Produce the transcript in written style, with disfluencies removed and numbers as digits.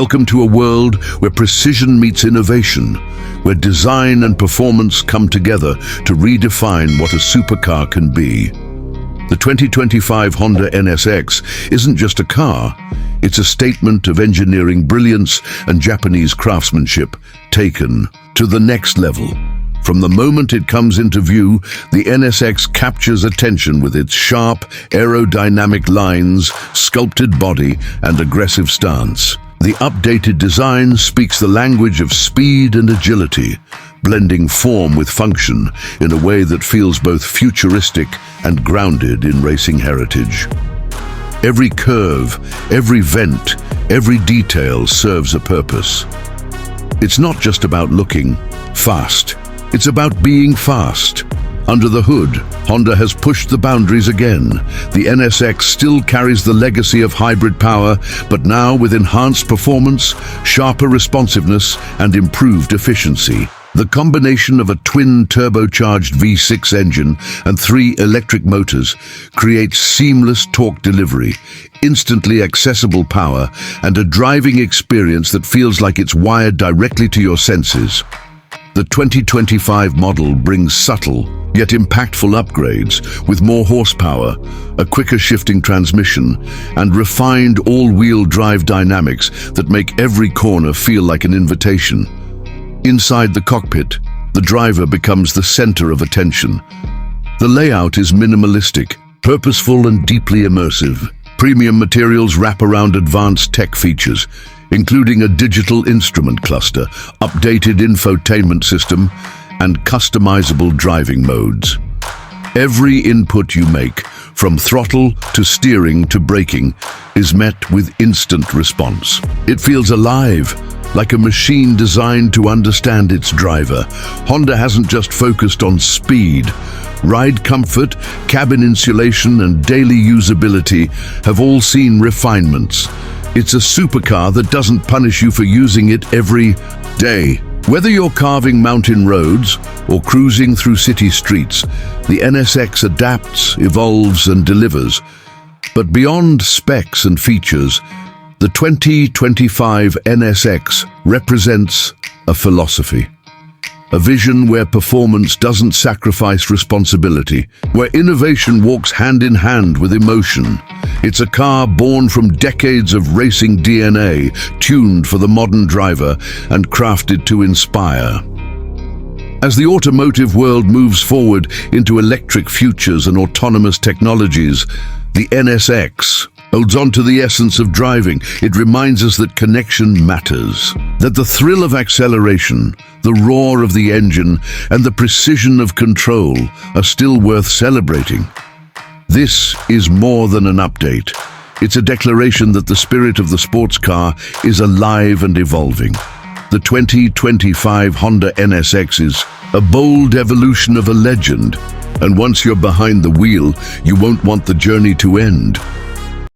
Welcome to a world where precision meets innovation, where design and performance come together to redefine what a supercar can be. The 2025 Honda NSX isn't just a car, it's a statement of engineering brilliance and Japanese craftsmanship taken to the next level. From the moment it comes into view, the NSX captures attention with its sharp, aerodynamic lines, sculpted body, and aggressive stance. The updated design speaks the language of speed and agility, blending form with function in a way that feels both futuristic and grounded in racing heritage. Every curve, every vent, every detail serves a purpose. It's not just about looking fast. It's about being fast. Under the hood, Honda has pushed the boundaries again. The NSX still carries the legacy of hybrid power, but now with enhanced performance, sharper responsiveness, and improved efficiency. The combination of a twin turbocharged V6 engine and 3 electric motors creates seamless torque delivery, instantly accessible power, and a driving experience that feels like it's wired directly to your senses. The 2025 model brings subtle, yet impactful upgrades with more horsepower, a quicker shifting transmission, and refined all-wheel drive dynamics that make every corner feel like an invitation. Inside the cockpit, the driver becomes the center of attention. The layout is minimalistic, purposeful, and deeply immersive. Premium materials wrap around advanced tech features, including a digital instrument cluster, updated infotainment system, and customizable driving modes. Every input you make, from throttle to steering to braking, is met with instant response. It feels alive, like a machine designed to understand its driver. Honda hasn't just focused on speed. Ride comfort, cabin insulation, and daily usability have all seen refinements. It's a supercar that doesn't punish you for using it every day. Whether you're carving mountain roads or cruising through city streets, the NSX adapts, evolves, and delivers. But beyond specs and features, the 2025 NSX represents a philosophy. A vision where performance doesn't sacrifice responsibility, where innovation walks hand in hand with emotion. It's a car born from decades of racing DNA, tuned for the modern driver and crafted to inspire. As the automotive world moves forward into electric futures and autonomous technologies, the NSX holds on to the essence of driving. It reminds us that connection matters, that the thrill of acceleration, the roar of the engine, and the precision of control are still worth celebrating. This is more than an update. It's a declaration that the spirit of the sports car is alive and evolving. The 2025 Honda NSX is a bold evolution of a legend, and once you're behind the wheel, you won't want the journey to end.